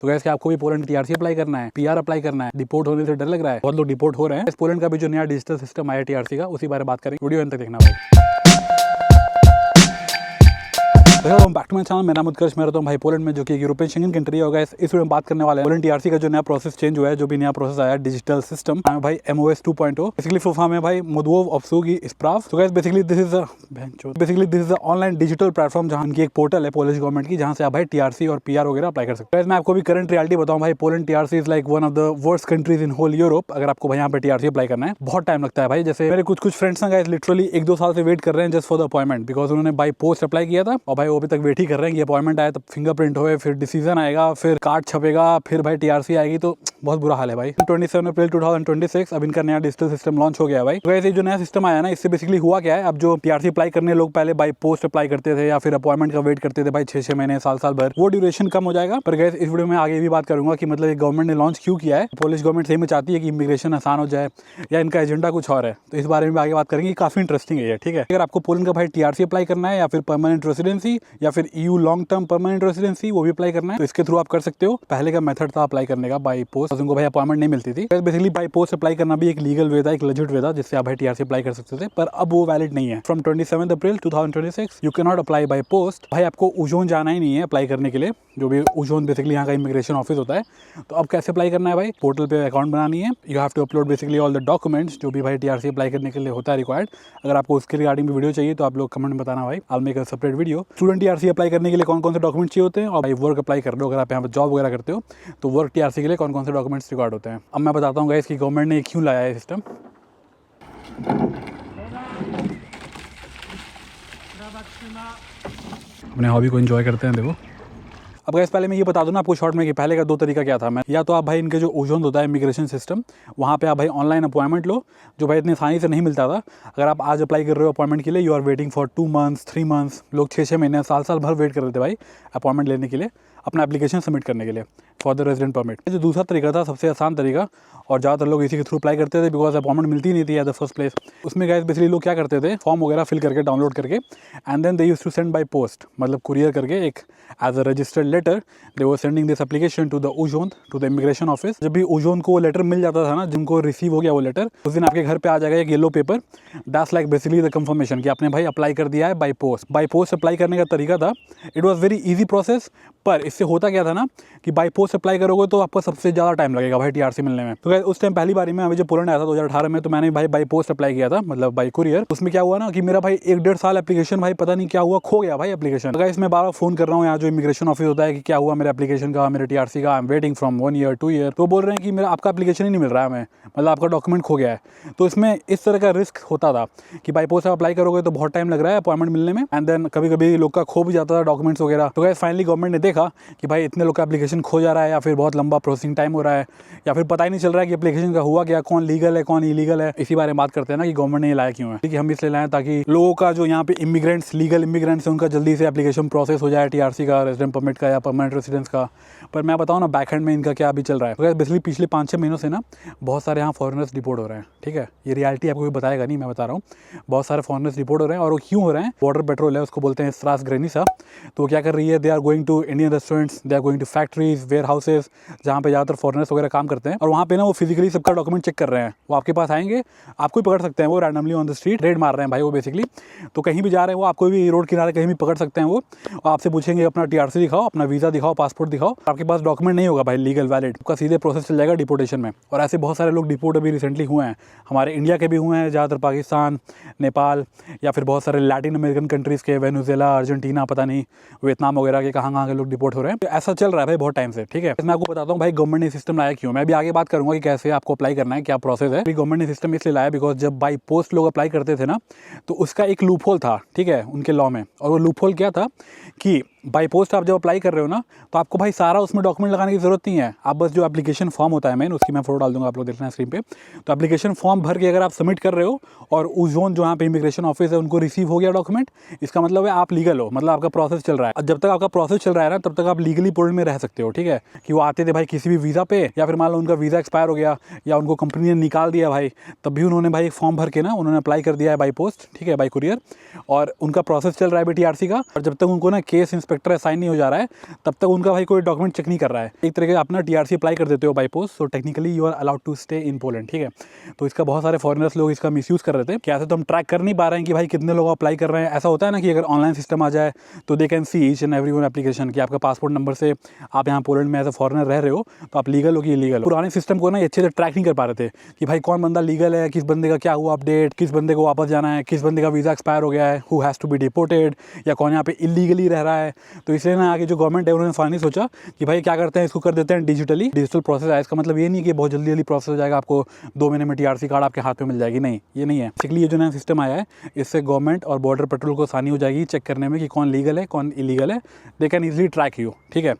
तो गैस क्या आपको भी पोलैंड टीआरसी अप्लाई करना है, पीआर अप्लाई करना है, डिपोर्ट होने से डर लग रहा है? बहुत लोग डिपोर्ट हो रहे हैं। इस पोलैंड का भी जो नया डिजिटल सिस्टम आया टीआरसी का, उसी बारे में बात करेंगे। वीडियो अंत तक देखना भाई। बैक टू माय चैनल, मेरा नाम उत्कर्ष, मैं रहता हूँ भाई पोलैंड में, जो कि यूरोपियन शेंगन कंट्री होगा। इस वीडियो में बात करने वाले हैं पोलैंड टीआरसी का जो नया प्रोसेस चेंज हुआ है, जो भी नया प्रोसेस आया डिजिटल सिस्टम भाई MOS 2.0। बेसिकली फुल फॉर्म है भाई मोदवोव ऑब्सलुगी स्प्राव। So guys basically this is online digital platform, जहाँ की एक पोर्टल है पोलिश गवर्नमेंट की, जहाँ से आप भाई टीआरसी और पीआर वगैरह अप्लाई कर सकते हैं। मैं आपको भी करंट रियलिटी बताऊँ भाई, Poland TRC is like one of the worst countries in whole Europe. अगर आपको भाई यहाँ पे टीआरसी अप्लाई करना है, बहुत टाइम लगता है भाई। जैसे मेरे कुछ फ्रेंड्स हैं गाइस, लिटरली 1-2 साल से वेट कर रहे हैं just for the appointment, because उन्होंने बाई पोस्ट अप्लाई किया था और भाई वो अभी तक वेट ही कर रहे हैं कि अपॉइंटमेंट आए, तब फिंगरप्रिंट होए, फिर डिसीजन आएगा, फिर कार्ड छपेगा, फिर भाई टीआरसी आएगी। तो बहुत बुरा हाल है भाई। 27 अप्रैल 2026 अब इनका नया डिजिटल सिस्टम लॉन्च हो गया है भाई। तो वैसे जो नया सिस्टम आया ना, इससे बेसिकली हुआ क्या है, अब जो टीआरसी अप्लाई करने लोग पहले बाई पोस्ट अप्लाई करते थे या फिर अपॉइंटमेंट का वेट करते थे भाई 6-6 महीने, साल भर, वो ड्यूरेशन कम हो जाएगा। पर गैस इस वीडियो में आगे भी बात करूंगा कि मतलब गवर्नमेंट ने लॉन्च क्यों किया है, पोलिश गवर्नमेंट सही में चाहती है कि इमिग्रेशन आसान हो जाए या इनका एजेंडा कुछ और है। तो इस बारे में आगे बात करेंगे, काफी इंटरेस्टिंग है ये, ठीक है। अगर आपको पोलैंड का भाई टीआरसी अप्लाई करना है या फिर परमानेंट रेसिडेंसी या फिर EU long term permanent residency, वो भी अप्लाई करना है, तो इसके थ्रू आप कर सकते हो। पहले का मेथड था अप्लाई करने का बाई पोस्ट, उनको भाई अपॉइंटमेंट नहीं मिलती थी। बेसिकली बाई पोस्ट अप्लाई करना भी एक लीगल वे था, एक लेजिट वे था, जिससे आप भाई टीआरसी अप्लाई कर सकते थे। पर अब वो वैलिड नहीं है। From 27 April 2026 you can not apply by post. भाई आपको उजोन जाना ही नहीं है अप्लाई करने के लिए, जो भी उजोन बेसिकली यहाँ का इमिग्रेशन ऑफिस होता है। तो अब कैसे अप्लाई करना है भाई, पोर्टल पे अकाउंट बनानी है, you have to upload basically all the documents जो भी भाई टीआरसी अप्लाई करने के लिए होता है रिक्वायर्ड। अगर आपको उसके रिगार्डिंग भी वीडियो चाहिए तो आप लोग कमेंट में बताना भाई, I will make a separate video. Student TRC apply करने के लिए कौन कौन से डॉक्यूमेंट चाहिए होते हैं, और भाई वर्क अप्लाई कर लो, अगर आप यहाँ पर जॉब वगैरह करते हो तो वर्क टीआरसी के लिए कौन कौन से डॉक्यूमेंट्स रिक्वायर्ड होते हैं। अब मैं बताता हूँ गाइस कि गवर्नमेंट ने क्यों लाया है सिस्टम। अपने हॉबी को एंजॉय करते हैं देखो। अब गैस पहले मैं ये बता दूं ना आपको शॉर्ट में कि पहले का 2 तरीका क्या था। मैं या तो आप भाई इनके जो उजोन होता है इमिग्रेशन सिस्टम, वहाँ पे आप भाई ऑनलाइन अपॉइंटमेंट लो, जो भाई इतनी आसानी से नहीं मिलता था। अगर आप आज अप्लाई कर रहे हो अपॉइंटमेंट के लिए, you are waiting for 2 months 3 months, लोग 6-6 महीने साल भर वेट कर रहे थे भाई अपॉइंटमेंट लेने के लिए, अपना एप्लीकेशन सबमिट करने के लिए फॉर द रेजिडेंट परमिट। जो दूसरा तरीका था, सबसे आसान तरीका, और ज़्यादातर लोग इसी के थ्रू अप्लाई करते थे बिकॉज अपॉइंटमेंट मिलती नहीं थी एट द फर्स्ट प्लेस। उसमें गाइस बेसिकली लोग क्या करते थे, फॉर्म वगैरह फिल करके डाउनलोड करके, and then they used to send by post, मतलब कुरियर करके एक as a registered letter they were sending this application to the उजोन, टू द इमिग्रेशन ऑफिस। जब भी उजोन को वो लेटर मिल जाता था ना, जिनको रिसीव हो गया वो लेटर, उस दिन आपके घर पे आ जाएगा एक yellow paper, that's like basically the confirmation कि आपने भाई अप्लाई कर दिया है by post. By post apply करने का तरीका था, it was very easy process. पर इससे होता क्या था ना कि बाई पोस्ट अप्लाई करोगे तो आपको सबसे ज़्यादा टाइम लगेगा भाई टीआरसी मिलने में। तो उस टाइम पहली बारी में अभी जब पोलैंड आया था 2018 में, तो मैंने भाई बाई पोस्ट अप्लाई किया था, मतलब बाई कुरियर। उसमें क्या हुआ ना कि मेरा भाई 1-1.5 साल एप्लीकेशन भाई पता नहीं क्या हुआ, खो गया भाई एप्लीकेशन। तो इसमें बार फ़ोन कर रहा हूँ यहाँ जो इमिग्रेशन ऑफिस होता है कि क्या हुआ मेरे एप्लीकेशन का, मेरे टीआरसी का, I am waiting from 1 year 2 year. तो बोल रहे हैं कि मेरा आपका एप्लीकेशन ही नहीं मिल रहा है हमें, मतलब आपका डॉक्यूमेंट खो गया है। तो इसमें इस तरह का रिस्क होता था कि बाई पोस्ट अप्लाई करोगे तो बहुत टाइम लग रहा है अपॉइंटमेंट मिलने में, एंड देन कभी कभी लोग का खो भी जाता था डॉक्यूमेंट्स वगैरह। तो गाइस फाइनली गवर्नमेंट ने देखा कि भाई इतने लोग का एप्लीकेशन खो जा रहा है, या फिर बहुत लंबा प्रोसेसिंग टाइम हो रहा है, या फिर पता ही नहीं चल रहा है कि एप्लीकेशन का हुआ क्या, कौन लीगल है कौन इलीगल है। इसी बारे में बात करते हैं ना कि गवर्नमेंट ने ये लाया क्यों है। ठीक है, हम इसलिए लाए ताकि लोगों का जो यहाँ पे इमिग्रेंट्स, लीगल इमिग्रेंट्स है, उनका जल्दी से एप्लीकेशन प्रोसेस हो जाए, टीआरसी का, रेजिडेंट परमिट का या परमानेंट रेसिडेंस का। पर मैं बताऊँ ना बैक हैंड में इनका क्या अभी चल रहा है। तो बेसिकली पिछले 5-6 महीनों से ना बहुत सारे यहाँ फॉरेनर्स डिपोर्ट हो रहे हैं। ठीक है, ये रियलिटी आपको कोई बताएगा नहीं, मैं बता रहा हूँ। बहुत सारे फॉरेनर्स डिपोर्ट हो रहे हैं, और वो क्यों हो रहे हैं, बॉर्डर पेट्रोल है, उसको बोलते हैं स्ट्रास ग्रेनिसा। तो क्या कर रही है, they are going to Indian restaurants, they are going to factories, warehouses, जहाँ पे ज़्यादातर फॉरेनर्स वगैरह काम करते हैं, और वहाँ पे ना वो फिजिकली सबका डॉक्यूमेंट चेक कर रहे हैं। वो आपके पास आएंगे, आपको ही पकड़ सकते हैं, वो randomly on the street red मार रहे हैं भाई वो बेसिकली। तो कहीं भी जा रहे हैं वो, आपको भी रोड किनारे कहीं भी पकड़ सकते हैं वो, और आपसे पूछेंगे अपना टीआरसी दिखाओ, अपना वीज़ा दिखाओ, पासपोर्ट दिखाओ। आपके पास डॉक्यूमेंट नहीं होगा भाई लीगल वैलिड, आपका सीधे प्रोसेस चल जाएगा डिपोर्टेशन में। और ऐसे बहुत सारे लोग डिपोर्ट अभी रिसेंटली हुए हैं, हमारे इंडिया के भी हुए हैं, ज़्यादातर पाकिस्तान, नेपाल, या फिर बहुत सारे लैटिन अमेरिकन कंट्रीज़ के, वेनेजुएला, अर्जेंटीना, पता नहीं वियतनाम वगैरह के कहाँ के लोग डिपोर्ट हो रहे हैं। तो ऐसा चल रहा है भाई बहुत टाइम से। ठीक है, मैं आपको बताता हूँ भाई गवर्नमेंट ने सिस्टम लाया क्यों। मैं भी आगे बात करूँगा कि कैसे आपको अप्लाई करना है, क्या प्रोसेस है। गवर्नमेंट ने सिस्टम इसलिए लाया बिकॉज जब बाई पोस्ट लोग अप्लाई करते थे ना, तो उसका एक लूप होल था, ठीक है, उनके लॉ में। और वो लूप होल क्या था कि बाई पोस्ट आप जब अप्लाई कर रहे हो ना, तो आपको भाई सारा उसमें डॉक्यूमेंट लगाने की जरूरत नहीं है। आप बस जो एप्लीकेशन फॉर्म होता है मेन, उसकी मैं फोटो डाल दूंगा, आप लोग देखना है स्क्रीन पे। तो एप्लीकेशन फॉर्म भर के अगर आप सबमिट कर रहे हो और उजोन जो यहाँ पे इमिग्रेशन ऑफिस है उनको रिसीव हो गया डॉक्यूमेंट, इसका मतलब है आप लीगल हो, मतलब आपका प्रोसेस चल रहा है। जब तक आपका प्रोसेस चल रहा है ना, तब तक आप लीगली पोलैंड में रह सकते हो। ठीक है, कि वो आते थे भाई किसी भी वीज़ा पे, या फिर मान लो उनका वीज़ा एक्सपायर हो गया या उनको कंपनी ने निकाल दिया भाई, तब भी उन्होंने भाई फॉर्म भर के ना उन्होंने अप्लाई कर दिया है बाई पोस्ट, ठीक है, बाई कुरियर, और उनका प्रोसेस चल रहा है टीआरसी का। और जब तक उनको ना केस इंस्पेक्टर असाइन नहीं हो जा रहा है, तब तक उनका भाई कोई डॉक्यूमेंट चेक नहीं कर रहा है। एक तरह के अपना TRC अप्लाई कर देते हो by post, so technically you are allowed to stay in Poland, ठीक है। तो इसका बहुत सारे फॉरेनर्स लोग इसका मिसयूज़ कर रहे थे कि ऐसे तो हम ट्रैक कर नहीं पा रहे हैं कि भाई कितने लोग अप्लाई कर रहे हैं। ऐसा होता है ना कि अगर ऑनलाइन सिस्टम आ जाए तो they can see each and every one application कि आपका पासपोर्ट नंबर से आप यहाँ पोलैंड में एज अ फॉरेनर रह रहे हो तो आप लीगल हो कि इलीगल हो। पुराने सिस्टम को ना अच्छे से ट्रैक नहीं कर पा रहे थे कि भाई कौन बंदा लीगल है, किस बंदे का क्या हुआ अपडेट, किस बंदे को वापस जाना है, किस बंदे का वीज़ा एक्सपायर हो गया है, who has to be deported, या कौन यहाँ पे इलीगली रह रहा है। तो इसलिए ना आगे जो गवर्नमेंट है उन्होंने फाइनली सोचा कि भाई क्या करते हैं, इसको कर देते हैं डिजिटल प्रोसेस है। इसका मतलब ये नहीं कि बहुत जल्दी प्रोसेस हो जाएगा, आपको 2 महीने में TRC कार्ड आपके हाथ में मिल जाएगी, नहीं, ये नहीं है। बेसिकली ये जो नया सिस्टम आया है इससे गवर्नमेंट और बॉर्डर पेट्रोल को आसानी हो जाएगी चेक करने में कि कौन लीगल है कौन इलीगल है, they can easily track you, ठीक है।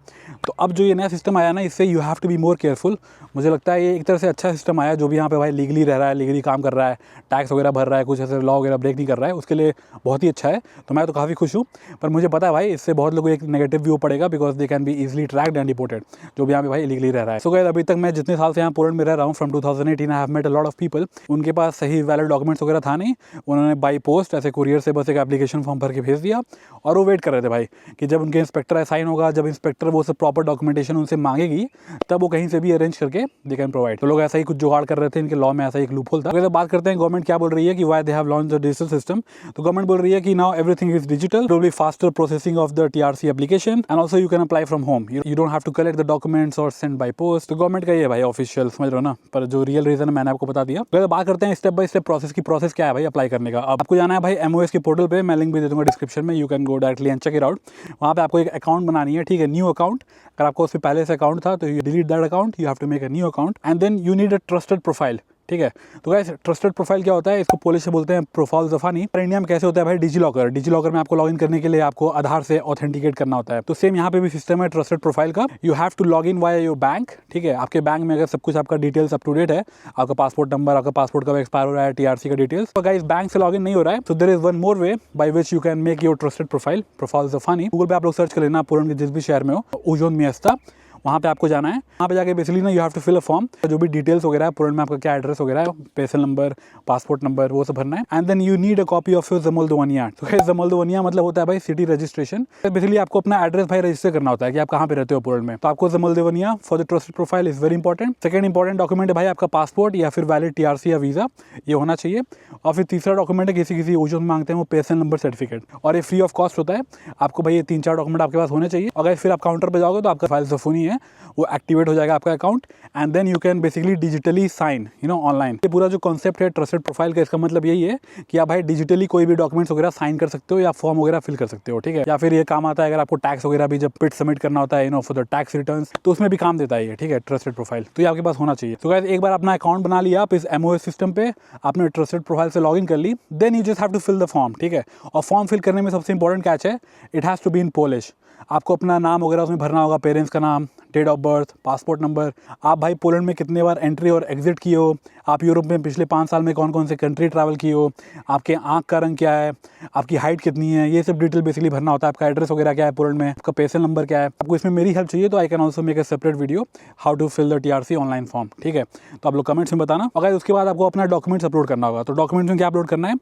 तो अब जो ये नया सिस्टम आया ना इससे you have to be more careful. मुझे लगता है ये एक तरह से अच्छा सिस्टम आया, जो भी यहाँ पे भाई लीगली रह रहा है, लीगली काम कर रहा है, टैक्स वगैरह भर रहा है, कुछ ऐसे लॉ वगैरह ब्रेक नहीं कर रहा है, उसके लिए बहुत ही अच्छा है। तो मैं तो काफ़ी खुश हूँ, पर मुझे पता है भाई इससे बहुत लोगों को एक नेगेटिव व्यू पड़ेगा because they can be easily tracked and deported, जो भी यहाँ पे भाई इलीगली रह रहा है। सो गाइस अभी तक मैं जितने साल से यहाँ पोलैंड में रह रहा हूँ from 2018 I have met a lot of people, उनके पास सही वैलिड डॉक्यूमेंट्स वगैरह था नहीं, उन्होंने बाई पोस्ट ऐसे कुरियर से बस एक एप्लीकेशन फॉर्म भर के भेज दिया और वो वेट कर रहे थे भाई कि जब उनके इंस्पेक्टर साइन होगा, जब इंस्पेक्टर वो सब प्रॉपर डॉक्यूमेंटेशन उनसे मांगेगी तब वो कहीं से भी अरेंज करके दे कैन प्रोवाइड। तो लोग ऐसा ही कुछ जुगाड़ कर रहे थे, इनके लॉ में ऐसा एक लूपहोल था। अगर बात करते हैं गवर्नमेंट क्या बोल रही है कि why they have launched the digital system, तो गवर्नमेंट बोल रही है कि now everything is digital, it will be faster processing of the TRC application and also you can apply from home, you don't have to collect the documents और send by post. तो government का ये है भाई official, समझ रहे हो ना, पर जो रियल रीजन है मैंने आपको बता दिया। अगर बात करते हैं स्टेप बाय स्टेप प्रोसेस की, प्रोसेस क्या है भाई अप्लाई करने का। अब आपको जाना है भाई MOS के पोर्टल पे, मैं लिंक भी दे दूंगा डिस्क्रिप्शन में, you can go directly and check it out. वहाँ पे आपको एक अकाउंट बनानी है, ठीक है, न्यू अकाउंट। अगर आपको उससे पहले से अकाउंट था तो you delete that account, you have to make a new account and then you need a trusted profile, ठीक है। तो गाइस ट्रस्टेड प्रोफाइल क्या होता है, इसको पोलिश से बोलते हैं प्रोफाइल ज़फ़ानी। पर इंडिया में कैसे होता है भाई, डिजीलॉकर में आपको लॉगिन करने के लिए आपको आधार से ऑथेंटिकेट करना होता है। तो सेम यहाँ पे भी सिस्टम है ट्रस्टेड प्रोफाइल का, you have to log in via your bank, ठीक है। आपके बैंक में अगर सब कुछ आपका डिटेल्स अप टू डेट है, आपका पासपोर्ट नंबर, आपका पासपोर्ट कब एक्सपायर हो रहा है, TRC का डिटेल्स, तो गाइस बैंक से लॉग इन नहीं हो रहा है, तो there is one more way by which you can make your trusted profile ज़फ़ानी। गूगल पे आप लोग सर्च कर लेना, पोलैंड के जिस भी शहर में हो, उजोन मियास्ता, वहाँ पे आपको जाना है। वहाँ पे जाके बेसिकली ना you have to fill a form, जो भी डिटेल्स वगैरह है पोलैंड में आपका क्या एड्रेस वगैरह है, पेसल नंबर, पासपोर्ट नंबर, वो सब भरना है। And then you need a copy of your ज़मोल्दोवनिया। तो ज़मोल्दोवनिया मतलब होता है भाई सिटी रजिस्ट्रेशन। बेसिकली आपको अपना एड्रेस भाई रजिस्टर करना होता है कि आप कहाँ पे रहते हो पोलैंड में। तो आपको ज़मोल्दोवनिया for the trusted profile is very important. Second important document है भाई आपका पासपोर्ट या फिर वैलिड TRC या वीज़ा, ये होना चाहिए। और फिर तीसरा डॉक्यूमेंट है किसी ओजोन मांगते हैं वो पेसल नंबर सर्टिफिकेट, और ये फ्री ऑफ कॉस्ट होता है। आपको भाई ये 3-4 डॉक्यूमेंट आपके पास होने चाहिए। अगर फिर आप काउंटर पर जाओगे तो आपका फाइल ज़फ़ानी है वो एक्टिवेट हो जाएगा आपका account and then you can basically digitally sign online. ये पूरा जो कॉन्सेप्ट है ट्रस्टेड प्रोफाइल का, इसका मतलब यही है कि आप भाई डिजिटली कोई भी डॉक्यूमेंट्स वगैरह साइन कर सकते हो या फॉर्म वगैरह फिल कर सकते हो, ठीक है। या फिर ये काम आता है अगर आपको टैक्स वगैरह भी जब पिट सबमिट करना होता है फॉर द टैक्स रिटर्न्स, तो उसमें भी काम देता है ये, ठीक है, ट्रस्टेड प्रोफाइल। तो ये आपके पास होना चाहिए। तो गाइस एक बार अपना अकाउंट बना लिया आप इस MOS सिस्टम पे, आपने ट्रस्टेड प्रोफाइल से लॉग इन कर ली, then you just have to fill the form, ठीक है। और फॉर्म फिल करने में सबसे इंपॉर्टेंट कैच है, it has to be in Polish. आपको अपना नाम वगैरह उसमें भरना होगा, पेरेंट्स का नाम, date of birth, passport number, आप भाई पोलैंड में कितने बार एंट्री और एग्जिट किए हो, आप यूरोप में पिछले 5 साल में कौन कौन से कंट्री ट्रैवल किए हो, आपके आँख का रंग क्या है, आपकी हाइट कितनी है, ये सब डिटेल बेसिकली भरना होता है। आपका एड्रेस वगैरह क्या है पोलैंड में, आपका पेसल नंबर क्या है। आपको इसमें मेरी हेल्प चाहिए तो I can also make a separate video how to fill the TRC online form, ठीक है। तो आप लोग कमेंट्स में बताना। अगर उसके बाद आपको अपना डॉक्यूमेंट्स अपलोड करना होगा, तो डॉक्यूमेंट्स में क्या अपलोड करना है,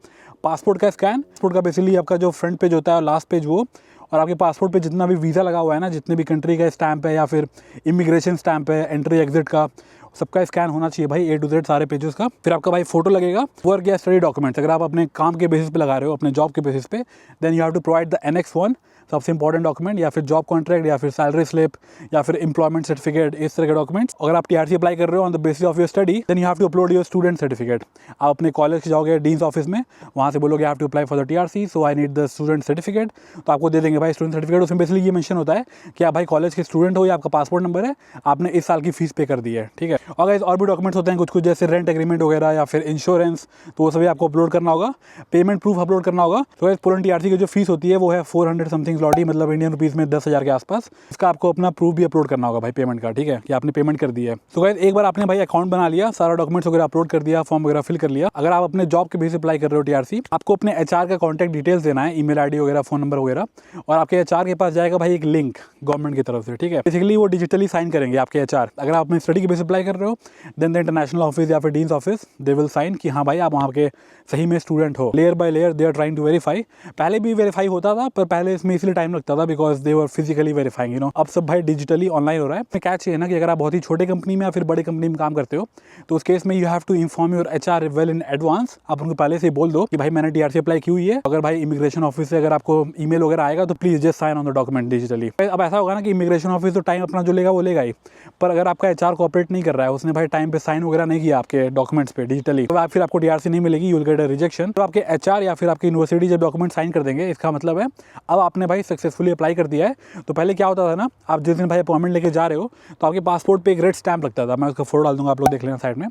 पासपोर्ट का स्कैन, पासपोर्ट का बेसिकली आपका जो फ्रंट पेज होता है और लास्ट पेज वो, और आपके पासपोर्ट पे जितना भी वीज़ा लगा हुआ है ना, जितने भी कंट्री का स्टैंप है या फिर इमिग्रेशन स्टैंप है, एंट्री एग्जिट का, सबका स्कैन होना चाहिए भाई A to Z सारे पेजेस का। फिर आपका भाई फोटो लगेगा, वर्क या स्टडी डॉक्यूमेंट्स, अगर आप अपने काम के बेसिस पे लगा रहे हो, अपने जॉब के बेसिस पे, then you have to provide the Annex 1, सबसे इंपॉर्टेंट डॉक्यूमेंट, या फिर जॉब कॉन्ट्रैक्ट या फिर सैलरी स्लिप या फिर एम्प्लॉयमेंट सर्टिफिकेट, इस तरह के डॉक्यूमेंट्स। अगर आप TRC अप्लाई कर रहे हो on the basis of your study, then you have to upload your student certificate. आप अपने कॉलेज जाओगे डीन्स ऑफिस में, वहाँ से बोलोगे have to apply for the TRC, so I need the student certificate, तो आपको दे देंगे भाई स्टूडेंट सर्टिफिकेट। उसमें बेसिकली ये मेंशन होता है कि आप भाई कॉलेज के स्टूडेंट हो या आपका पासपोर्ट नंबर है, आपने इस साल की फीस पे कर दी है, ठीक है। और भी डॉक्यूमेंट्स होते हैं कुछ जैसे रेंट एग्रीमेंट वगैरह या फिर इंश्योरेंस, तो वो सभी आपको अपलोड करना होगा। पेमेंट प्रूफ अपलोड करना होगा। तो पोलैंड TRC की जो फीस होती है वो है 400 समथिंग zloty, मतलब इंडियन रुपीज़ में 10,000 के आसपास। इसका आपको अपना प्रूफ भी अपलोड करना होगा भाई पेमेंट का, ठीक है, कि आपने पेमेंट कर दी है। तो गाइस एक बार आपने भाई अकाउंट बना लिया, सारा डॉक्यूमेंट्स वगैरह अपलोड कर दिया, फॉर्म वगैरह फिल कर लिया। अगर आप अपने जॉब के बेसिस अप्लाई कर रहे हो TRC, आपको अपने HR का कॉन्टैक्ट डिटेल्स देना है, ईमेल ID वगैरह, फ़ोन नंबर वगैरह, और आपके HR के पास जाएगा भाई एक लिंक गवर्नमेंट की तरफ से, ठीक है। बेसिकली वो डिजिटली साइन करेंगे आपके HR। अगर आप अपने स्टडी के बेसिस अप्लाई कर रहे हो, देन द इंटरनेशनल ऑफिस या फिर dean's office they will sign कि हाँ भाई आप वहाँ के सही में स्टूडेंट हो। Layer by layer they are trying to verify. पहले भी वेरीफाई होता था, पर पहले इसमें इसलिए इसलिए टाइम लगता था because they were physically verifying, you know. अब सब भाई डिजिटली ऑनलाइन हो रहा है। क्या चाहिए ना कि अगर आप बहुत ही छोटे कंपनी में या फिर बड़े कंपनी में काम करते हो तो उस केस में you have to inform your HR well in advance. आप उनको पहले से बोल दो कि भाई मैंने TRC अप्लाई की हुई है। अगर भाई इमिग्रेशन ऑफिस से अगर आपको ईमेल वगैरह आएगा तो please just sign on the document digitally. अब ऐसा होगा ना कि इमिग्रेशन ऑफिस तो टाइम अपना जो लेगा वो लेगा ही, पर अगर आपका HR कोऑपरेट नहीं कर रहा है, उसने भाई टाइम पे साइन वगैरह नहीं किया आपके डॉक्यूमेंट्स पे डिजिटली, तो फिर आपको TRC नहीं मिलेगी, you will get a rejection. तो आपके HR या फिर आपकी यूनिवर्सिटी जब डॉक्यूमेंट साइन कर देंगे, इसका मतलब है अब आपने भाई सक्सेसफुली अप्लाई कर दिया है। तो पहले क्या होता था ना, आप जिस दिन भाई अपॉइंटमेंट लेके जा रहे हो तो आपके पासपोर्ट पे एक रेड स्टैंप लगता था, मैं उसका फोटो डाल दूंगा, आप लोग देख लेना साइड में।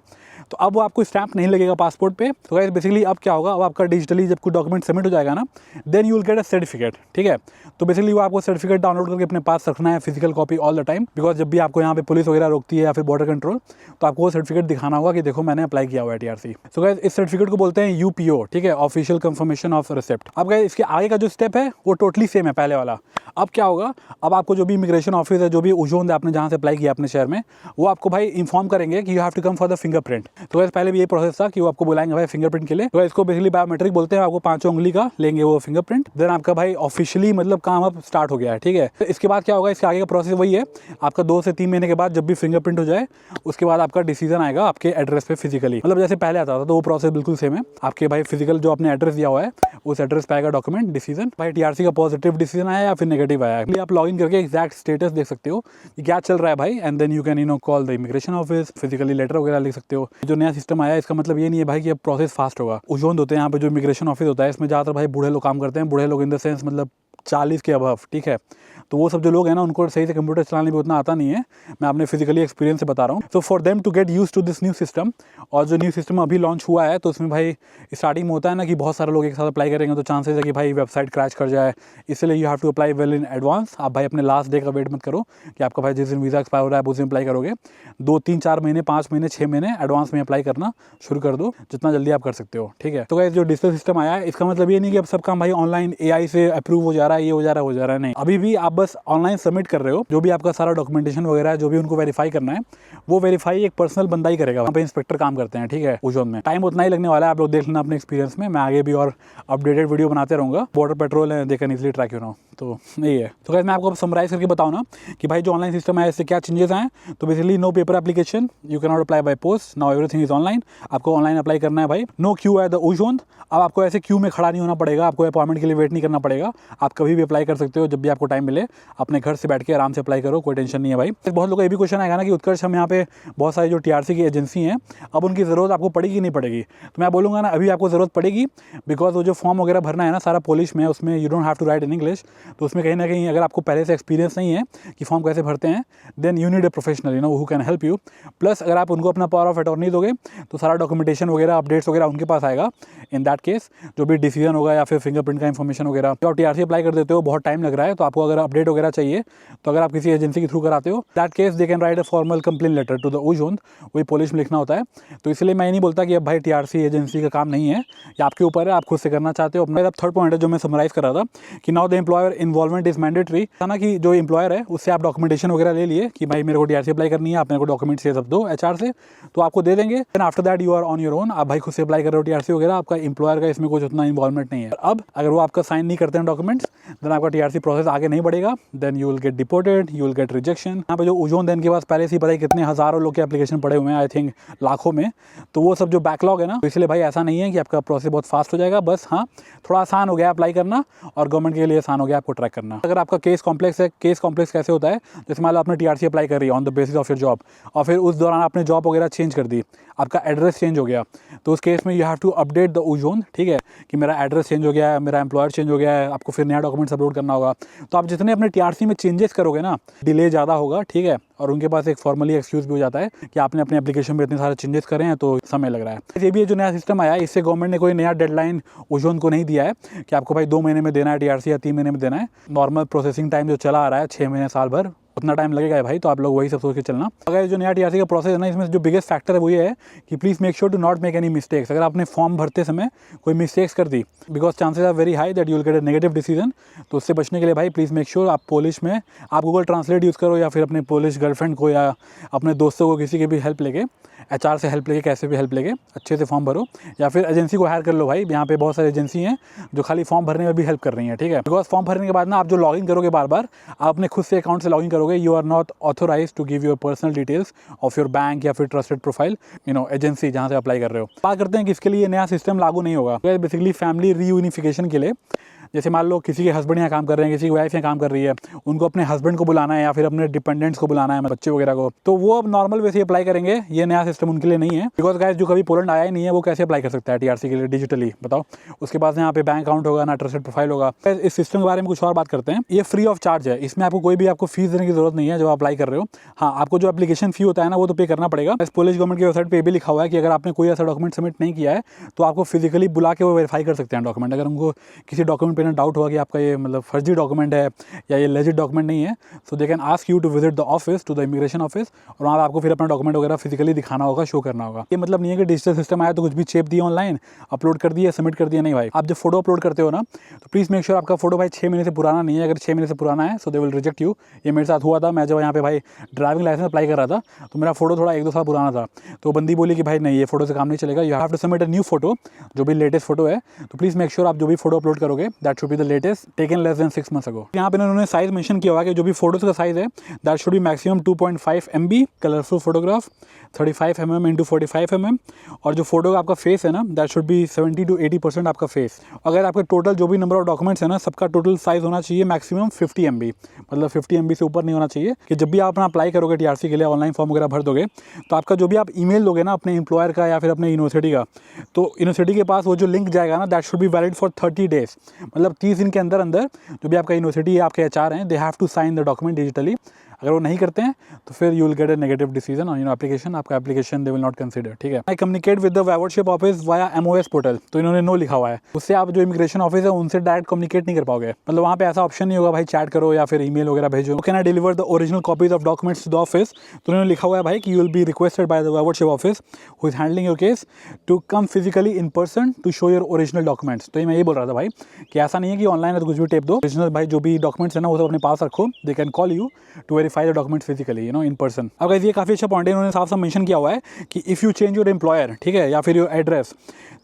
तो अब वो आपको स्टैंप नहीं लगेगा पासपोर्ट पे। तो गाइस बेसिकली अब क्या होगा, अब आपका डिजिटली जब कोई डॉक्यूमेंट सबमिट हो जाएगा ना, then you will get a certificate, ठीक है। तो बेसिकली वो आपको सर्टिफिकेट डाउनलोड करके अपने पास रखना है, physical copy all the time, because जब भी आपको यहाँ पे पुलिस वगैरह रोकती है या फिर बॉर्डर कंट्रोल, तो आपको वो सर्टिफिकेट दिखाना होगा कि देखो मैंने अप्लाई किया हुआ है TRC। सो गाइस इस सर्टिफिकेट को बोलते हैं UPO, ठीक है, ऑफिशियल कंफर्मेशन ऑफ रिसिप्ट। अब गाइस इसके आगे का जो स्टेप है वो टोटली सेम है पहले वाला। अब क्या होगा, अब आपको जो भी इमिग्रेशन ऑफिस है, जो भी उजोन है आपने जहाँ से अप्लाई किया अपने शहर में, वो आपको भाई इन्फॉर्म करेंगे कि you have to come for the fingerprint. तो गाइस पहले भी ये प्रोसेस था कि वो आपको बुलाएंगे भाई फिंगरप्रिंट के लिए। तो इसको बेसिकली बायोमेट्रिक बोलते हैं। आपको 5 उंगली का लेंगे वो फिंगरप्रिंट, देन आपका भाई ऑफिशियली मतलब काम अब स्टार्ट हो गया है, ठीक है। तो इसके बाद क्या होगा, इसके आगे का प्रोसेस वही है, आपका 2 से 3 महीने के बाद जब भी फिंगरप्रिंट हो जाए उसके बाद आपका डिसीजन आएगा आपके एड्रेस पे फिजिकली, मतलब जैसे पहले आता था। तो वो प्रोसेस बिल्कुल सेम है। आपके भाई फिजिकल जो आपने एड्रेस दिया हुआ है उस एड्रेस पे आएगा डॉक्यूमेंट डिसीजन, भाई TRC का पॉजिटिव डिसीजन आया या फिर नेगेटिव आया है। आप लॉगिन करके एग्जैक्ट स्टेटस देख सकते हो कि क्या चल रहा है भाई, and then you can call the immigration office, physically letter वगैरह लिख सकते हो। जो नया सिस्टम आया है इसका मतलब ये नहीं है भाई कि अब प्रोसेस फास्ट होगा। उजोन होते हैं यहाँ पे जो इमिग्रेशन ऑफिस होता है, इसमें ज़्यादातर भाई बूढ़े लोग काम करते हैं। बूढ़े लोग इन द सेंस मतलब 40 के अबव, ठीक है। तो वो सब जो लोग हैं ना, उनको सही से कंप्यूटर चलाने भी उतना आता नहीं है। मैं अपने फिजिकली एक्सपीरियंस से बता रहा हूँ। तो for them to get use to this new system, और जो न्यू सिस्टम अभी लॉन्च हुआ है तो उसमें भाई स्टार्टिंग में होता है ना कि बहुत सारे लोग एक साथ अप्लाई करेंगे तो चांसेस है कि भाई वेबसाइट क्रैश कर जाए, इसलिए you have to apply well in advance. आप भाई अपने लास्ट डे का वेट मत करो कि आपका भाई जिस दिन वीज़ा एक्सपायर हो रहा है आप उस दिन अप्लाई करोगे। 2, 3, 4 महीने, 5 महीने, 6 महीने एडवांस में अप्लाई करना शुरू कर दो, जितना जल्दी आप कर सकते हो, ठीक है। तो गाइस जो डिजिटल सिस्टम आया है इसका मतलब ये नहीं कि अब सब काम भाई ऑनलाइन AI से अप्रूव हो जा रहा है, ये हो जा रहा है, नहीं। अभी भी आप बस ऑनलाइन सबमिट कर रहे हो, जो भी आपका सारा डॉक्यूमेंटेशन वगैरह है, जो भी उनको वेरीफाई करना है वो वेरीफाई एक पर्सनल बंदा ही करेगा। वहाँ पे इंस्पेक्टर काम करते हैं, ठीक है, उजोन में। टाइम उतना ही लगने वाला है, आप लोग देख लेना अपने एक्सपीरियंस में। मैं आगे भी और अपडेटेड वीडियो बनाते रहूँगा। बॉर्डर पेट्रोल है, they can easily track you know. तो यही है। तो गाइस मैं आपको समराइज करके बताऊँ ना कि भाई जो ऑनलाइन सिस्टम है इससे क्या चेंजेस आए। तो basically no paper application, you can not apply by post, now everything is online. आपको ऑनलाइन अप्लाई करना है भाई। नो क्यू एट द उजोन, अब आपको ऐसे क्यू में खड़ा नहीं होना पड़ेगा, आपको अपॉइंटमेंट के लिए वेट नहीं करना पड़ेगा। आप कभी भी अप्लाई कर सकते हो, जब भी आपको टाइम मिले अपने घर से बैठ के आराम से अप्लाई करो, कोई टेंशन नहीं है भाई। बहुत लोगों का ये भी क्वेश्चन आएगा ना कि उत्कर्ष हम यहाँ पे बहुत सारी जो TRC की एजेंसी हैं, अब उनकी ज़रूरत आपको पड़ेगी नहीं पड़ेगी। तो मैं बोलूँगा ना अभी आपको ज़रूरत पड़ेगी, बिकॉज वो जो फॉर्म वगैरह भरना है ना सारा पोलिश में, उसमें you don't have to write in English. तो उसमें कहीं ना कहीं अगर आपको पहले से एक्सपीरियंस नहीं है कि फॉर्म कैसे भरते हैं, then you need a professional you know who can help you. Plus अगर आप उनको अपना पावर ऑफ अटॉर्नी दोगे तो सारा डॉक्यूमेंटेशन वगैरह, अपडेट्स वगैरह उनके पास आएगा। इन दैट केस जो भी डिसीजन होगा या फिर फिंगरप्रिंट का इन्फॉर्मेशन वगैरह, तो आप TRC अप्लाई कर देते हो, बहुत टाइम लग रहा है, तो आपको अगर अपडेट वगैरह चाहिए तो अगर आप किसी एजेंसी के थ्रू कराते हो, that case they can write a formal complain letter to the उजोन, वही पोलिश में लिखना होता है। तो इसलिए मैं नहीं बोलता कि अब भाई TRC एजेंसी का काम नहीं है, या आपके ऊपर है, आप खुद से करना चाहते हो अपना। अब थर्ड पॉइंट है जो मैं समराइज कर रहा था कि now the employer involvement is mandatory, ना कि जो एम्प्लॉयर है उससे आप डॉक्यूमेंटेशन वगैरह ले लिए कि भाई मेरे को TRC अप्लाई करनी है, आप मेरे को डॉक्यूमेंट्स ये सब दो HR से, तो आपको दे देंगे। Then after that you are on your own, आप भाई खुद से अप्लाई कर रहे हो TRC वगैरह, आपका एम्प्लॉयर का इसमें कुछ उतना इन्वॉल्वमेंट नहीं है। अब अगर वो आपका साइन नहीं करते हैं डॉक्यूमेंट्स, देन आपका TRC प्रोसेस आगे नहीं बढ़ेगा, then you will get deported, you will get rejection. यहाँ पे जो उजोन देन के पास पहले से ही पता है कितने हज़ारों लोग के एप्लीकेशन पड़े हुए हैं, आई थिंक लाखों में, तो वो सब जो बैकलॉग है ना, तो इसलिए भाई ऐसा नहीं है कि आपका प्रोसेस बहुत फास्ट हो जाएगा। बस हाँ, थोड़ा आसान हो गया अप्लाई करना और गवर्नमेंट के लिए आसान हो गया आपको ट्रैक करना। अगर आपका केस कॉम्प्लेक्स है, केस कॉम्प्लेक्स कैसे होता है, जैसे मान लो आपने TRC अप्लाई कर रही है on the basis of your job, और फिर उस दौरान आपने जॉब वगैरह चेंज कर दी, आपका एड्रेस चेंज हो गया, तो उस केस में you have to update the उजोन, ठीक है, कि मेरा एड्रेस चेंज हो गया है, मेरा एम्प्लॉयर चेंज हो गया है, आपको फिर नया डॉक्यूमेंट्स अपलोड करना होगा। तो आप जितने अपने TRC में चेंजेस करोगे ना, डिले ज़्यादा होगा, ठीक है, और उनके पास एक फॉर्मली एक्सक्यूज भी हो जाता है कि आपने अपने एप्लीकेशन में इतने सारे चेंजेस करे हैं तो समय लग रहा है। ये भी जो नया सिस्टम आया है, इससे गवर्नमेंट ने कोई नया डेडलाइन उजोन को नहीं दिया है कि आपको भाई 2 महीने में देना है TRC या 3 महीने में देना है। नॉर्मल प्रोसेसिंग टाइम जो चला आ रहा है 6 महीने, साल भर, उतना टाइम लगेगा भाई, तो आप लोग वही सब सोच के चलना। अगर जो नया टीआरसी का प्रोसेस है ना, इसमें जो बिगेस्ट फैक्टर है वो ये है कि please make sure to not make any mistakes. अगर आपने फॉर्म भरते समय कोई मिस्टेक्स कर दी, because chances are very high that you will get a negative decision. तो उससे बचने के लिए भाई प्लीज़ मेक श्योर आप पोलिश में आप गूगल ट्रांसलेट यूज़ करो, या फिर अपने पोलिश गर्लफ्रेंड को या अपने दोस्तों को किसी की भी हेल्प लेके, HR से हेल्प लेके, कैसे भी हेल्प लेके अच्छे से फॉर्म भरो, या फिर एजेंसी को हायर कर लो भाई। यहाँ पे बहुत सारी एजेंसी हैं जो खाली फॉर्म भरने में भी हेल्प कर रही हैं, ठीक है। बिकॉज फॉर्म भरने के बाद ना आप जो लॉगिन करोगे बार बार, आप अपने खुद से अकाउंट से लॉगिन करोगे, you are not authorize to give your personal details of your bank या फिर ट्रस्टेड प्रोफाइल, एजेंसी जहाँ से अप्लाई कर रहे हो। बात करते हैं कि इसके लिए नया सिस्टम लागू नहीं होगा। बेसिकली फैमिली रीयूनिफिकेशन के लिए, जैसे मान लो किसी के हस्बैंड यहाँ काम कर रहे हैं, किसी की वाइफ यहाँ काम कर रही है, उनको अपने हस्बैंड को बुलाना है या फिर अपने डिपेंडेंट्स को बुलाना है, बच्चे वगैरह को, तो वो अब नॉर्मल वैसे अप्लाई करेंगे। ये नया सिस्टम उनके लिए नहीं है, बिकॉज गाइस जो कभी पोलैंड आया ही नहीं है वो कैसे अप्लाई कर सकता है टीआरसी के लिए डिजिटली, बताओ। उसके पास यहाँ पे बैंक अकाउंट होगा ना, ट्रस्टेड प्रोफाइल होगा। इस सिस्टम के बारे में कुछ और बात करते हैं। ये फ्री ऑफ चार्ज है, इसमें आपको कोई भी आपको फीस देने की जरूरत नहीं है जब अप्लाई कर रहे हो। हाँ, आपको जो एप्लीकेशन फी होता है ना वो तो पे करना पड़ेगा। इस पोलिश गवर्नमेंट की वेबसाइट पे भी लिखा हुआ है कि अगर आपने कोई ऐसा डॉक्यूमेंट सबमिट नहीं किया है तो आपको फिजिकली बुला के वो वेरीफाई कर सकते हैं डॉक्यूमेंट। अगर उनको किसी डॉक्यूमेंट पे ना डाउट हुआ कि आपका ये मतलब फर्जी डॉक्यूमेंट है या ये लेजिट डॉक्यूमेंट नहीं है, so they can ask you to visit the office, to the immigration office, और वहाँ आपको फिर अपना डॉक्यूमेंट वगैरह फिजिकली दिखाना होगा, शो करना होगा। ये मतलब नहीं है कि डिजिटल सिस्टम आया तो कुछ भी चेप दिया ऑनलाइन, अपलोड कर दिया, सबमिट कर दिया, नहीं भाई। आप जब फोटो अपलोड करते हो ना, तो प्लीज़ मेक श्योर आपका फोटो भाई 6 महीने से पुराना नहीं है। अगर 6 महीने से पुराना है so they will reject you. ये मेरे साथ हुआ था, मैं जब यहाँ पे भाई ड्राइविंग लाइसेंस अप्लाई कर रहा था तो मेरा फोटो थोड़ा 1-2 साल पुराना था, तो बंदी बोली कि भाई नहीं, ये फोटो से काम नहीं चलेगा, you have to submit a new photo, जो भी लेटेस्ट फोटो है। तो प्लीज़ मेक श्योर आप जो भी फोटो अपलोड करोगे that should be the latest, taken less than 6 months ago. यहाँ पे उन्होंने साइज मेंशन किया हुआ है कि जो भी फोटोज का साइज है that should be maximum 2.5 MB colourful photograph, 35 mm into 45 mm, और जो फोटो का आपका फेस है ना दैट शुड बी 70 to 80% आपका फेस। अगर आपके टोटल जो भी नंबर ऑफ डॉक्यूमेंट्स है ना, सबका टोटल साइज होना चाहिए मैक्सिमम 50 MB, मतलब 50 MB से ऊपर नहीं होना चाहिए। कि जब भी आप अपना अप्लाई करोगे टीआरसी के लिए, ऑनलाइन फॉर्म वगैरह भर दोगे, तो आपका जो भी आप ईमेल दोगे ना अपने एम्प्लॉयर का या फिर अपने यूनिवर्सिटी का, तो यूनिवर्सिटी के पास वो जो लिंक जाएगा ना that should be valid for 30 days, मतलब 30 दिन के अंदर अंदर जो भी आपका यूनिवर्सिटी या आपके HR हैं, they have to sign the document digitally. अगर वो नहीं करते हैं तो फिर you will get a negative decision on your application, आपका application they will not consider, ठीक है। I communicate with the voivodeship office via MOS portal, तो इन्होंने नो लिखा हुआ है, उससे आप जो इमिग्रेशन ऑफिस है उनसे डायरेक्ट कम्युनिकेट नहीं कर पाओगे। मतलब वहाँ पे ऐसा ऑप्शन नहीं होगा भाई चैट करो या फिर ईमेल वगैरह भेजो। Can I deliver the original copies of documents to the office, तो उन्होंने लिखा हुआ है भाई कि you will be requested by the voivodeship office who is handling your case to come physically in person to show your original documents. तो मैं ये बोल रहा था भाई कि ऐसा नहीं है कि ऑनलाइन है तो कुछ भी टेप दो, ओरिजिनल भाई जो भी डॉक्यूमेंट्स है ना वो सब अपने पास रखो, they can call you to verify the documents physically, in person. अब गाइस ये काफी अच्छा पॉइंट है, इन्होंने साफ साफ मेंशन किया हुआ है कि if you change your employer, ठीक है, या फिर योर एड्रेस,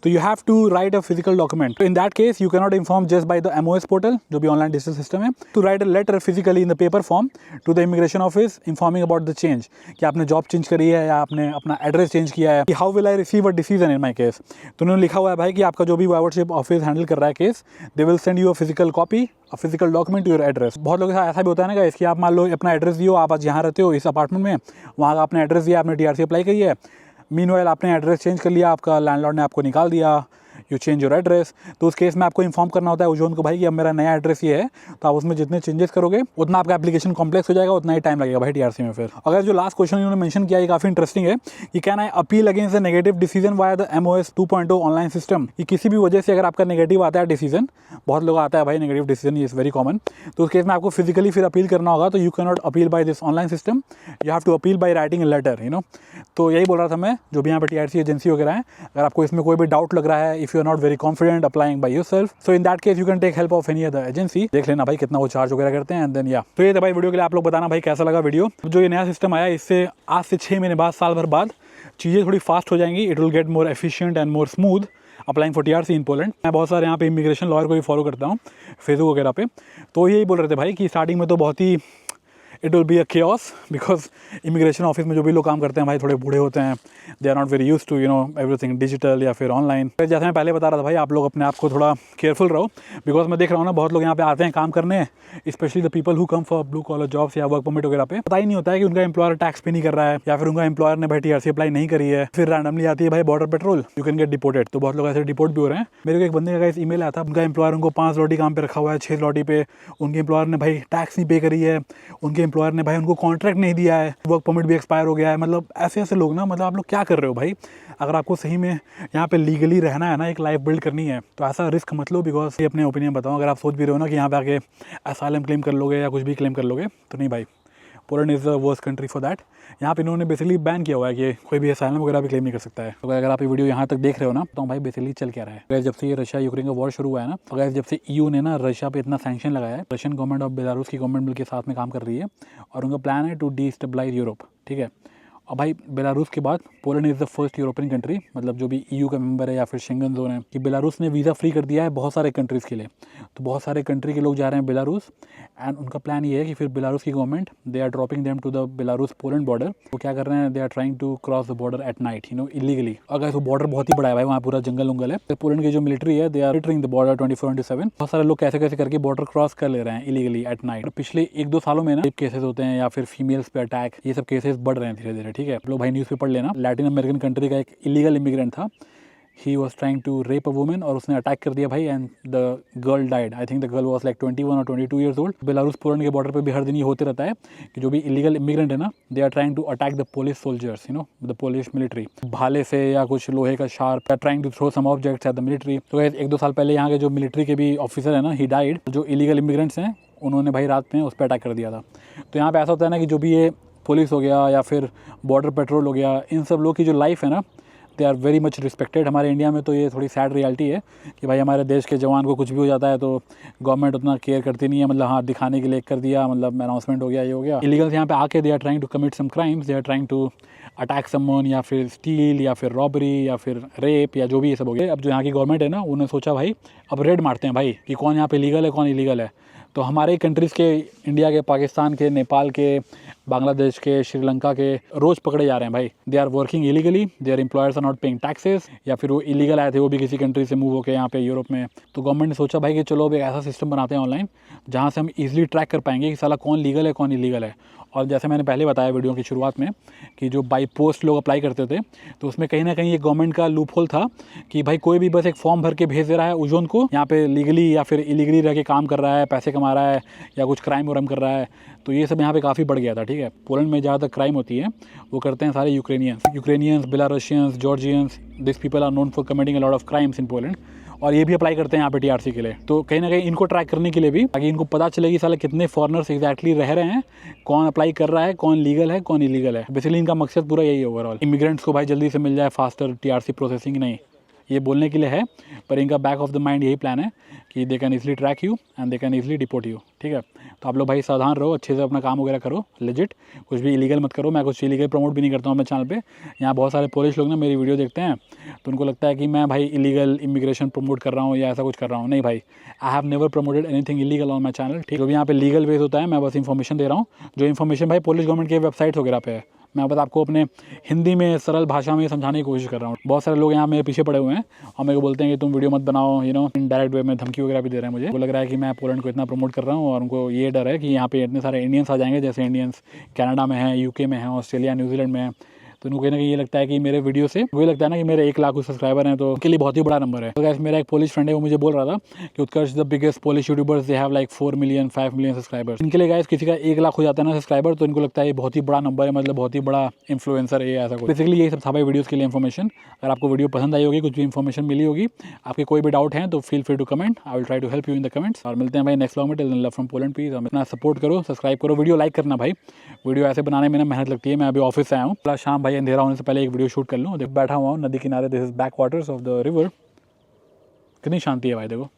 तो you have to write a physical document. In that case you can not inform just by the MOS portal, जो भी ऑनलाइन डिजिटल सिस्टम है, to write a letter physically in the paper form to the immigration office informing about the change, कि आपने job change करी है या आपने अपना एड्रेस चेंज किया है, कि how will I receive a decision in my case. तो उन्होंने लिखा हुआ है भाई कि आपका जो भी वाइवरशिप ऑफिस हैंडल कर रहा है case, they will send you a physical copy, a physical document to your address. बहुत लोगों के साथ ऐसा भी होता है ना कि आप मान लो अपना एड्रेस दियो, आप आज यहाँ रहते हो इस अपार्टमेंट में, वहाँ का आपने एड्रेस दिया, आपने टीआरसी अप्लाई करी है, मीनवाइल आपने एड्रेस चेंज कर लिया, आपका लैंडलॉर्ड ने आपको निकाल दिया, यू चेंज योर एड्रेस, तो उस केस में आपको इन्फॉर्म करना होता है ओजोन को भाई कि अब मेरा नया एड्रेस ये है। तो आप उसमें जितने चेंजेस करोगे उतना आपका एप्लीकेशन कॉम्प्लेक्स हो जाएगा, उतना ही टाइम लगेगा भाई टीआरसी में। फिर अगर जो लास्ट क्वेश्चन इन्होंने मेंशन किया ये काफी इंटरेस्टिंग है कि can I appeal against the negative decision via the MOS 2.0 online system, कि किसी भी वजह से अगर आपका नेगेटिव आता है डिसीजन, बहुत लोग आता है भाई नेगेटिव डिसीजन, ये इज वेरी कॉमन, तो उस केस में आपको फिजिकली फिर अपील करना होगा। तो you can not appeal by this online system, you have to appeal by writing a letter, तो यही बोल रहा था मैं, जो भी यहाँ पर टीआरसी एजेंसी वगैरह है, अगर आपको इसमें कोई भी डाउट लग रहा है, if you are not very confident applying by yourself, so in that case you can take help of any other agency. देख लेना भाई कितना वो चार्ज वगैरह करते हैं, एंड देन या। तो ये था भाई वीडियो के लिए, आप लोग बताना भाई कैसा लगा वीडियो। जो ये नया सिस्टम आया, इससे आज से 6 महीने बाद, साल भर बाद चीज़ें थोड़ी फास्ट हो जाएंगी, it will get more efficient and more smooth applying for TRC in Poland. मैं बहुत सारे यहाँ पे इमिग्रेशन लॉयर को भी फॉलो करता हूँ फेसबुक वगैरह पे, तो यही बोल रहे थे भाई कि स्टार्टिंग में तो बहुत ही it will be a chaos, because immigration office में जो भी लोग काम करते हैं भाई थोड़े बूढ़े होते हैं, they are not very use to everything digital या फिर ऑनलाइन। जैसे मैं पहले बता रहा था भाई, आप लोग अपने आप को थोड़ा केयरफुल रहो, बिकॉज मैं देख रहा हूँ ना बहुत लोग यहाँ पे आते हैं काम करने, specially the people who come for blue collar jobs या वर्क परमिट वगैरह पे, पता ही नहीं होता है कि उनका एम्प्लॉयर टैक्स पे नहीं कर रहा है, या फिर उनका एम्प्लॉयर ने भाई टीआरसी अप्लाई नहीं करी है, फिर रैंडमली आती है भाई border patrol, you can get deported. तो बहुत लोग ऐसे डिपोर्ट भी हो रहे हैं। मेरे को एक बंदे का ईमेल आया था, उनका एम्प्लॉयर उनको 5 लॉटी काम पे रखा हुआ है, 6 लॉटी पे, उनके एम्प्लॉयर ने भाई टैक्स नहीं पे करी है, उनके एम्प्लॉयर ने भाई उनको कॉन्ट्रैक्ट नहीं दिया है, वर्क परमिट भी एक्सपायर हो गया है। मतलब ऐसे ऐसे लोग ना, मतलब आप लोग क्या कर रहे हो भाई। अगर आपको सही में यहाँ पे लीगली रहना है ना, एक लाइफ बिल्ड करनी है, तो ऐसा रिस्क मत लो। बिकॉज ये अपने ओपिनियन बताऊँ, अगर आप सोच भी रहे हो ना कि यहाँ पे आके असाइलम क्लेम कर लोगे या कुछ भी क्लेम कर लोगे, तो नहीं भाई, Poland is the worst country for that. यहाँ पे इन्होंने बेसिकली बैन किया हुआ है कि कोई भी असाइलम वगैरह भी क्लेम नहीं कर सकता है। तो अगर आप ये वीडियो यहाँ तक देख रहे हो ना, तो भाई बेसिकली चल क्या रहा है। जब से ये रशिया यूक्रेन का वॉर शुरू हुआ है ना, तो जब से EU ने ना रशिया पे इतना सैंक्शन लगाया है, रशियन गवर्नमेंट और बेलारूस की गवर्नमेंट मिलकर साथ में काम कर रही है और उनका प्लान है टू डिस्टेबलाइज यूरोप, ठीक है। और भाई बेलारूस के बाद Poland is the first European country, मतलब जो भी EU का मेंबर है या फिर शेंगन जोन है, कि बेलारूस ने वीज़ा फ्री कर दिया है बहुत सारे कंट्रीज़ के लिए। तो बहुत सारे कंट्री के लोग जा रहे हैं बेलारूस, एंड उनका प्लान ये है कि फिर बेलारूस की government they are dropping them to the Belarus Poland border. वो क्या कर रहे हैं, they are trying to cross the border at night, you know, illegally. अगर वो बॉर्डर बहुत ही बड़ा है भाई, वहाँ पूरा जंगल उंगल है। तो पोलैंड की जो मिलिट्री है, they are monitoring the border 24/7। बहुत सारे लोग कैसे कैसे करके बॉर्डर क्रॉस कर ले रहे हैं इलीगली एट नाइट। पिछले 1-2 सालों में ना केसेस होते हैं या फिर फीमेल्स पे अटैक, ये सब केसेस बढ़ रहे हैं धीरे धीरे, ठीक है। लोग भाई न्यूज़ पढ़ लेना। लैटिन अमेरिकन कंट्री का एक इलीगल इमिग्रेंट था, he was trying to rape a women, और उसने अटैक कर दिया भाई, and the girl died. I think the girl was like 21 और 22 ईयर्स ओल्ड। बेलारूस पोलैंड के बॉर्डर पे भी हर दिन ये होते रहता है कि जो भी इलीगल इमिग्रेंट है ना, they are trying to attack the police soldiers, you know, the police military, भाले से या कुछ लोहे का sharp, trying to throw some objects at the military. तो 1-2 साल पहले यहाँ के जो मिलिट्री के भी ऑफिसर है ना, ही डाइड। जो इलीगल इमिग्रेंट्स हैं उन्होंने भाई रात में उस पर अटैक कर दिया था। तो यहाँ पे ऐसा होता है ना कि जो भी ये पुलिस हो गया या फिर बॉर्डर पेट्रोल हो गया, इन सब लोग की जो लाइफ है ना, they are very much respected. हमारे इंडिया में तो ये थोड़ी सैड रियलिटी है कि भाई हमारे देश के जवान को कुछ भी हो जाता है तो गवर्नमेंट उतना केयर करती नहीं है, मतलब हाँ दिखाने के लिए कर दिया, मतलब अनाउंसमेंट हो गया, ये हो गया। इलीगल्स यहाँ पे आके they are trying to commit some crimes, they are trying to attack someone, या फिर स्टील, या फिर रॉबरी, या फिर रेप, या जो भी ये सब हो गया। अब जो यहाँ की गवर्नमेंट है ना, उन्होंने सोचा भाई अब रेड मारते हैं भाई कि कौन यहाँ पे लीगल है कौन इलीगल है। तो हमारे कंट्रीज़ के, इंडिया के, पाकिस्तान के, नेपाल के, बांग्लादेश के, श्रीलंका के रोज़ पकड़े जा रहे हैं भाई। They are working illegally, their employers are not paying taxes, या फिर वो इलीगल आए थे, वो भी किसी कंट्री से मूव होकर यहाँ पे यूरोप में। तो गवर्नमेंट ने सोचा भाई कि चलो अब एक ऐसा सिस्टम बनाते हैं ऑनलाइन जहाँ से हम ईजिली ट्रैक कर पाएंगे कि साला कौन लीगल है कौन इलीगल है। और जैसे मैंने पहले बताया वीडियो की शुरुआत में कि जो बाई पोस्ट लोग अप्लाई करते थे, तो उसमें कहीं ना कहीं ये गवर्नमेंट का लूप होल था कि भाई कोई भी बस एक फॉर्म भर के भेज दे रहा है ओजोन को, यहाँ पे लीगली या फिर इलीगली रह के काम कर रहा है, पैसे कमा रहा है या कुछ क्राइम वराइम कर रहा है। तो ये सब यहाँ पे काफ़ी बढ़ गया था, ठीक है। पोलैंड में ज़्यादातर क्राइम होती है वो करते हैं सारे Ukrainians, Belarusians, Georgians. This people are known for committing a lot of crimes in Poland, और ये भी अप्लाई करते हैं यहाँ पे TRC के लिए। तो कहीं ना कहीं इनको ट्रैक करने के लिए भी, ताकि इनको पता चले कि साले कितने फॉरेनर्स एग्जैक्टली रह रहे हैं, कौन अप्लाई कर रहा है, कौन लीगल है कौन इलीगल है। बेसिकली इनका मकसद पूरा यही है ओवरऑल, इमिग्रेंट्स को भाई जल्दी से मिल जाए फास्टर TRC प्रोसेसिंग। नहीं, ये बोलने के लिए है, पर इनका बैक ऑफ द माइंड यही प्लान है कि they can easily track you and they can easily deport you, ठीक है। तो आप लोग भाई सावधान रहो, अच्छे से अपना काम वगैरह करो, लेजिट, कुछ भी इलीगल मत करो। मैं कुछ इलीगल प्रमोट भी नहीं करता हूँ अपने चैनल पे। यहाँ बहुत सारे पोलिश लोग ना मेरी वीडियो देखते हैं तो उनको लगता है कि मैं भाई इलीगल इमिग्रेशन प्रमोट कर रहा हूँ या ऐसा कुछ कर रहा हूँ। नहीं भाई, I have never promoted anything illegal on my channel, ठीक है। जो भी यहाँ पे लीगल वेज होता है मैं बस इन्फॉर्मेशन दे रहा हूँ, जो इन्फॉर्मेशन भाई पोलिश गवर्नमेंट के वेबसाइट वगैरह पे है, मैं बस आपको अपने हिंदी में सरल भाषा में समझाने की कोशिश कर रहा हूँ। बहुत सारे लोग यहाँ मेरे पीछे पड़े हुए हैं और मेरे को बोलते हैं कि तुम वीडियो मत बनाओ, यू नो, इनडायरेक्ट वे में धमकी वगैरह भी दे रहे हैं मुझे। वो लग रहा है कि मैं पोलैंड को इतना प्रमोट कर रहा हूँ और उनको ये डर है कि यहाँ पे इतने सारे इंडियंस आ जाएंगे, जैसे इंडियंस कनाडा में हैं, UK में हैं, ऑस्ट्रेलिया, न्यूजीलैंड में हैं। तो उनको कहीं ना कहीं ये लगता है कि मेरे वीडियो से वही लगता है ना कि मेरे 1 लाख सब्सक्राइबर हैं, तो उनके लिए बहुत ही बड़ा नंबर है। तो गाइस, मेरा एक पोलिश फ्रेंड है, वो मुझे बोल रहा था कि Utkarsh the biggest Polish YouTubers, they have like 4 million 5 million subscribers. इनके लिए गाइस किसी का 1 लाख हो जाता है ना सब्सक्राइबर, तो इनको लगता है ये बहुत ही बड़ा नंबर है, मतलब बहुत ही बड़ा इन्फ्लुएंसर है, ऐसा कुछ। बेसिकली यही सब था भाई वीडियोज़ के लिए इन्फॉर्मेशन। अगर आपको वीडियो पसंद आई होगी, कुछ भी इन्फॉर्मेशन मिली होगी, आपके कोई भी डाउट है तो feel free to comment, I will try to help you in the comments. और मिलते हैं भाई नेक्स्ट व्लॉग में। Till then love from Poland, please अपना सपोर्ट करो, सब्सक्राइब करो, वीडियो लाइक करना भाई। वीडियो ऐसे बनाने में ना मेहनत लगती है। मैं अभी ऑफिस से आया हूँ, थोड़ा शाम भाई अंधेरा होने से पहले एक वीडियो शूट कर लूँ। बैठा हुआ हूँ नदी किनारे, this is back waters of the river. कितनी शांति है भाई, देखो।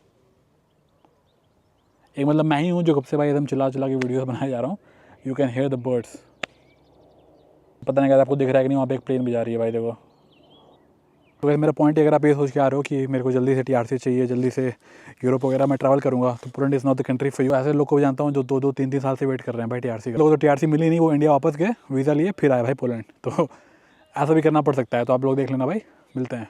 एक मतलब मैं ही हूँ जो कब से भाई एकदम चिल्ला चिल्ला के वीडियो बनाया जा रहा हूँ। You can here the birds. पता नहीं क्या आपको दिख रहा है कि नहीं, वहाँ पे एक प्लेन भी जा रही है भाई, देखो। तो वैसे मेरा पॉइंट है, अगर आप ये सोच के आ रहे हो कि मेरे को जल्दी से TRC चाहिए, जल्दी से यूरोप वगैरह में ट्रैवल करूँगा, तो Poland is not the country for you. ऐसे लोग को जानता हूँ जो 2-2, 3-3 साल से वेट कर रहे हैं भाई TRC का। लोग तो TRC मिली नहीं, वो इंडिया वापस गए, वीज़ा लिए, फिर आए भाई पोलैंड। तो ऐसा भी करना पड़ सकता है, तो आप लोग देख लेना भाई। मिलते हैं।